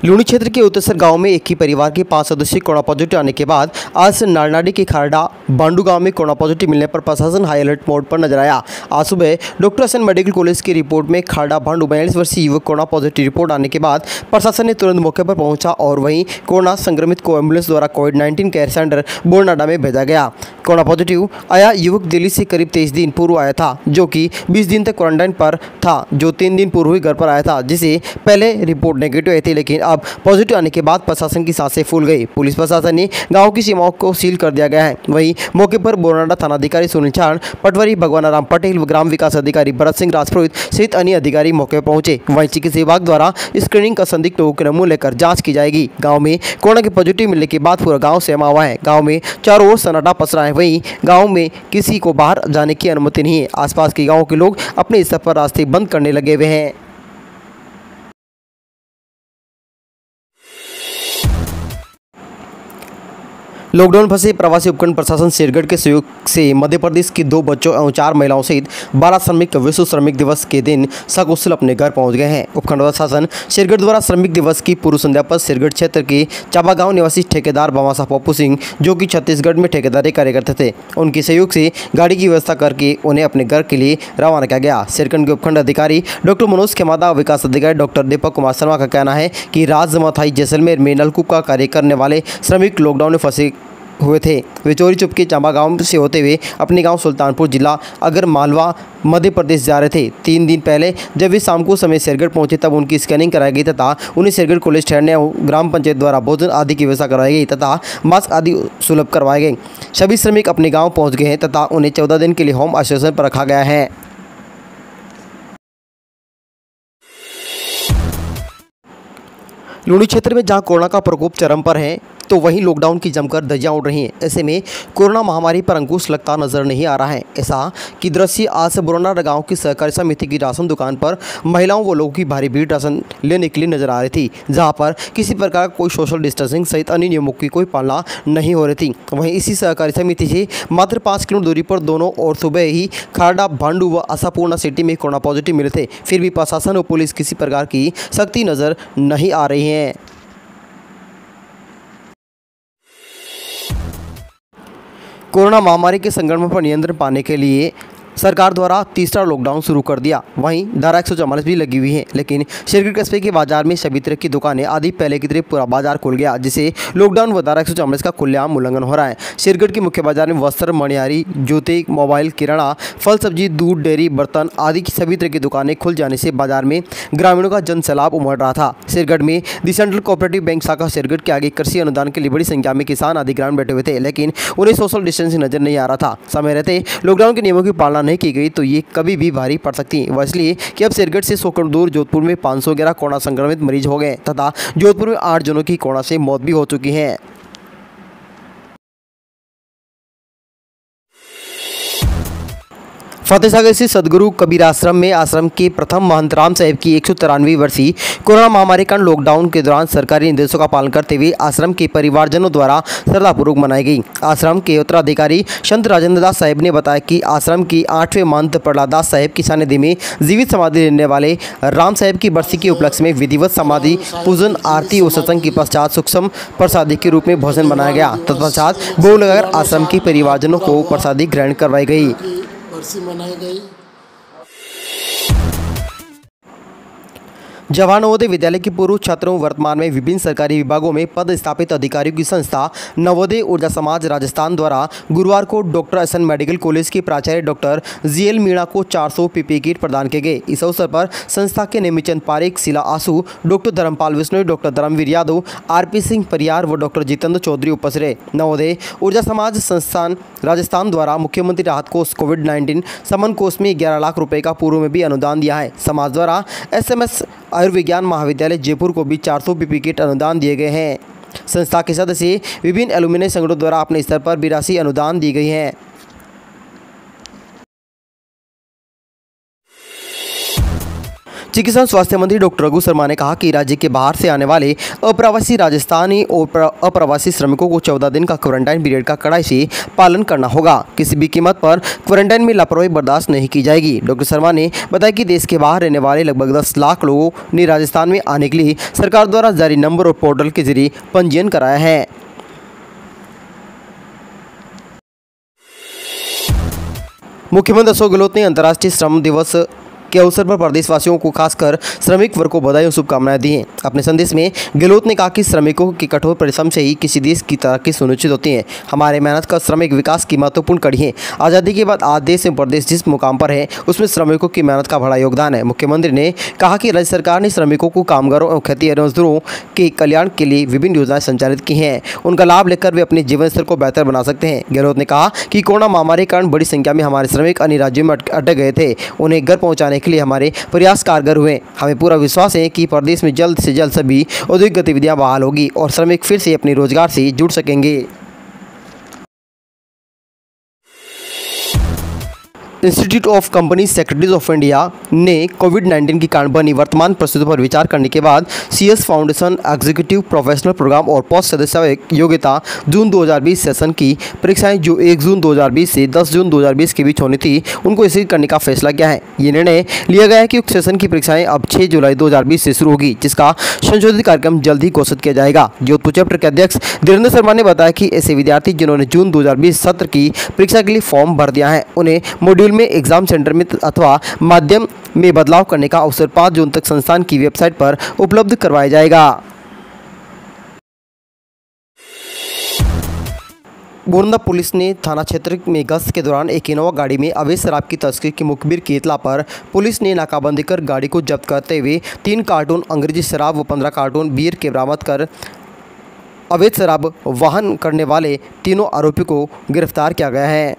लूणी क्षेत्र के उत्तरसर गांव में एक ही परिवार के 5 सदस्य कोरोना पॉजिटिव आने के बाद आज नारनाडी के खारडा बांडू गांव में कोरोना पॉजिटिव मिलने पर प्रशासन हाई अलर्ट मोड पर नजर आया। आज सुबह doctor S N medical college की रिपोर्ट में खारडा बांडू 42 वर्षीय युवक कोरोना पॉजिटिव रिपोर्ट आने के बाद प्रशासन ने तुरंत मौके पर पहुंचा और वहीं कोरोना संक्रमित को एम्बुलेंस द्वारा कोविड-19 केयर सेंटर बोरनाडा में भेजा गया। कोरोना पॉजिटिव आया युवक दिल्ली से करीब 23 दिन पूर्व आया था, जो कि 20 दिन तक क्वारंटाइन पर था, जो 3 दिन पूर्व ही घर पर आया था, जिसे पहले रिपोर्ट नेगेटिव आई थी, लेकिन अब पॉजिटिव आने के बाद प्रशासन की सांसें फूल गई। पुलिस प्रशासन ने गांव की सीमाओं को सील कर दिया गया है। वहीं मौके पर बोरनाडा थानाधिकारी सुनील चांद, पटवारी भगवान राम पटेल, ग्राम विकास अधिकारी भरत सिंह राजपुरोहित सहित अन्य अधिकारी मौके पर पहुंचे। वहीं चिकित्सा विभाग द्वारा स्क्रीनिंग का संदिग्ध लोगों के नमूने लेकर जांच की जाएगी। गांव में कोरोना के पॉजिटिव मिलने के बाद पूरा गांव सहमा हुआ है। गांव में चारों ओर सन्नाटा पसरा है। वहीं गांव में किसी को बाहर जाने की अनुमति नहीं है। आसपास के गांवों के लोग अपने स्तर पर रास्ते बंद करने लगे हुए हैं। लॉकडाउन फंसे प्रवासी उपखंड प्रशासन शेरगढ़ के सहयोग से मध्य प्रदेश की 2 बच्चों एवं 4 महिलाओं सहित 12 श्रमिक विश्व श्रमिक दिवस के दिन सकुशल अपने घर पहुंच गए हैं। उपखंड प्रशासन शेरगढ़ द्वारा श्रमिक दिवस की पूर्व संध्या पर शेरगढ़ क्षेत्र के चाबा गांव निवासी ठेकेदार बामासा पप्पू सिंह, जो कि छत्तीसगढ़ में ठेकेदारी कार्य करते थे, उनके सहयोग से गाड़ी की व्यवस्था करके उन्हें अपने घर के लिए रवाना किया गया। शेरगढ़ के उपखंड अधिकारी डॉक्टर मनोज खेमादा, विकास अधिकारी डॉक्टर दीपक कुमार शर्मा का कहना है कि राजमथाई जैसलमेर में नलकूप का कार्य करने वाले श्रमिक लॉकडाउन में फंसे हुए थे। वे चोरी चुपके चांबा गांव से होते हुए अपने गांव सुल्तानपुर जिला अगर मालवा मध्य प्रदेश जा रहे थे। 3 दिन पहले जब वे शाम को समय शेरगढ़ पहुंचे तब उनकी स्कैनिंग कराई गई तथा उन्हें शेरगढ़ कॉलेज ठहरने और ग्राम पंचायत द्वारा भोजन आदि की व्यवस्था करवाई गई तथा मास्क आदि सुलभ करवाए गए। सभी श्रमिक अपने गाँव पहुँच गए हैं तथा उन्हें 14 दिन के लिए होम आइसोलेशन पर रखा गया है। लूणी क्षेत्र में जहां कोरोना का प्रकोप चरम पर है, तो वहीं लॉकडाउन की जमकर धज्जियां उड़ रही हैं। ऐसे में कोरोना महामारी पर अंकुश लगता नजर नहीं आ रहा है। ऐसा कि दृश्य आज से बोरनाडा गांव की सहकारी समिति की राशन दुकान पर महिलाओं व लोगों की भारी भीड़ राशन लेने के लिए नजर आ रही थी, जहां पर किसी प्रकार का कोई सोशल डिस्टेंसिंग सहित अन्य नियमों की कोई पालना नहीं हो रही थी। वहीं इसी सहकारी समिति से मात्र 5 किलोमीटर दूरी पर दोनों और सुबह ही खारडा भांडू व आशापूर्णा सिटी में कोरोना पॉजिटिव मिले थे। फिर भी प्रशासन और पुलिस किसी प्रकार की सख्ती नजर नहीं आ रही है। कोरोना महामारी के संक्रमण पर नियंत्रण पाने के लिए सरकार द्वारा तीसरा लॉकडाउन शुरू कर दिया। वहीं धारा 144 भी लगी हुई है, लेकिन शेरगढ़ कस्बे के बाजार में सभी तरह की दुकानें आदि पहले की तरह पूरा बाजार खुल गया, जिसे लॉकडाउन व धारा 144 का खुलेआम उल्लंघन हो रहा है। शेरगढ़ के मुख्य बाजार में वस्त्र, मणिहारी, जूते, मोबाइल, किराना, फल सब्जी, दूध, डेयरी, बर्तन आदि की सभी तरह की दुकानें खुल जाने से बाजार में ग्रामीणों का जन सैलाब उमड़ रहा था। शेरगढ़ में दी सेंट्रल कोऑपरेटिव बैंक शाखा शेरगढ़ के आगे कृषि अनुदान के लिए बड़ी संख्या में किसान आदि ग्रामीण बैठे हुए थे, लेकिन उन्हें सोशल डिस्टेंसिंग नजर नहीं आ रहा था। समय रहते लॉकडाउन के नियमों की पालना नहीं की गई तो ये कभी भी भारी पड़ सकती है। वह इसलिए कि अब शेरगढ़ से 100 किलोमीटर दूर जोधपुर में 511 कोरोना संक्रमित मरीज हो गए तथा जोधपुर में 8 जनों की कोरोना से मौत भी हो चुकी है। फतेहसागर स्थित सदगुरु कबीर आश्रम में आश्रम के प्रथम महंत राम साहेब की 193वीं वर्षीय कोरोना महामारी कारण लॉकडाउन के दौरान सरकारी निर्देशों का पालन करते हुए आश्रम के परिवारजनों द्वारा श्रद्धापूर्वक मनाई गई। आश्रम के उत्तराधिकारी संत राजेंद्र दास साहेब ने बताया कि आश्रम की 8वें महंत प्रहलाद दास साहेब की सानिध्य में जीवित समाधि लेने वाले राम साहेब की बरसी के उपलक्ष्य में विधिवत समाधि पूजन, आरती और सत्संग के पश्चात सूक्ष्म प्रसादी के रूप में भोजन बनाया गया। तत्पश्चात भोग लगाकर आश्रम के परिवारजनों को प्रसादी ग्रहण करवाई गई। मनाई गई। जवाहर नवोदय विद्यालय के पूर्व छात्रों वर्तमान में विभिन्न सरकारी विभागों में पद स्थापित अधिकारियों की संस्था नवोदय ऊर्जा समाज राजस्थान द्वारा गुरुवार को doctor S N medical college के प्राचार्य डॉक्टर जीएल मीणा को 400 पीपीई किट प्रदान किए गए। इस अवसर पर संस्था के Nemichand Parekh, Shila Asu, doctor Dharampal Vishnoi, doctor Dharamvir Yadav, RP Singh Pariyar व डॉक्टर जितेंद्र चौधरी उपस्थित रहे। नवोदय ऊर्जा समाज संस्थान राजस्थान द्वारा मुख्यमंत्री राहत कोष कोविड-19 समन कोष में 11 लाख रुपए का पूर्व में भी अनुदान दिया है। समाज द्वारा SMS आयुर्विज्ञान महाविद्यालय जयपुर को भी 400 पीपीई किट अनुदान दिए गए हैं। संस्था के सदस्य विभिन्न एलुमिनी संगठनों द्वारा अपने स्तर पर भी राशि अनुदान दी गई है। चिकित्सा स्वास्थ्य मंत्री डॉक्टर रघु शर्मा ने कहा कि राज्य के बाहर से आने वाले अप्रवासी राजस्थानी और अप्रवासी श्रमिकों को 14 दिन का क्वारंटाइन पीरियड का कड़ाई से पालन करना होगा। किसी भी कीमत पर क्वारंटाइन में लापरवाही बर्दाश्त नहीं की जाएगी। डॉक्टर शर्मा ने बताया कि देश के बाहर रहने वाले लगभग 10 लाख लोगों ने राजस्थान में आने के लिए सरकार द्वारा जारी नंबर और पोर्टल के जरिए पंजीयन कराया है। मुख्यमंत्री अशोक गहलोत ने अंतर्राष्ट्रीय श्रम दिवस के अवसर पर प्रदेशवासियों को खासकर श्रमिक वर्ग को बधाई और शुभकामनाएं दी हैं। अपने संदेश में गहलोत ने कहा कि श्रमिकों के कठोर परिश्रम से ही किसी देश की तरक्की सुनिश्चित होती है। हमारे मेहनत का श्रमिक विकास की महत्वपूर्ण कड़ी है। आज़ादी के बाद आज देश एवं प्रदेश जिस मुकाम पर है उसमें श्रमिकों की मेहनत का बड़ा योगदान है। मुख्यमंत्री ने कहा कि राज्य सरकार ने श्रमिकों को कामगारों और खेती मजदूरों के कल्याण के लिए विभिन्न योजनाएं संचालित की हैं। उनका लाभ लेकर वे अपने जीवन स्तर को बेहतर बना सकते हैं। गहलोत ने कहा कि कोरोना महामारी के कारण बड़ी संख्या में हमारे श्रमिक अन्य राज्यों में अटक गए थे। उन्हें घर पहुँचाने के लिए हमारे प्रयास कारगर हुए। हमें पूरा विश्वास है कि प्रदेश में जल्द से जल्द सभी औद्योगिक गतिविधियां बहाल होगी और श्रमिक फिर से अपने रोजगार से जुड़ सकेंगे। Institute of company secretaries of India ने कोविड-19 के कारण बनी वर्तमान परिस्थितियों पर विचार करने के बाद CS foundation executive professional programme और पोस्ट सदस्य योग्यता जून 2020 सेशन की परीक्षाएं जो 1 जून 2020 से 10 जून 2020 के बीच होनी थी उनको स्थगित करने का फैसला किया है। ये निर्णय लिया गया है कि उक्त सेशन की परीक्षाएं अब 6 जुलाई 2020 से शुरू होगी, जिसका संशोधित कार्यक्रम जल्द ही घोषित किया जाएगा। जोधपुर चैप्टर के अध्यक्ष धीरेन्द्र शर्मा ने बताया कि ऐसे विद्यार्थी जिन्होंने जून 2020 सत्र की परीक्षा के लिए फॉर्म भर दिया है उन्हें मॉड्यूल में एग्जाम सेंटर में अथवा माध्यम में बदलाव करने का अवसर 5 जून तक संस्थान की वेबसाइट पर उपलब्ध करवाया जाएगा। बोरंदा पुलिस ने थाना क्षेत्र में गश्त के दौरान एक इनोवा गाड़ी में अवैध शराब की तस्करी की मुखबिर की इत्तला पर पुलिस ने नाकाबंदी कर गाड़ी को जब्त करते हुए 3 कार्टून अंग्रेजी शराब व 15 कार्टून बियर के बरामद कर अवैध शराब वाहन करने वाले तीनों आरोपियों को गिरफ्तार किया गया है।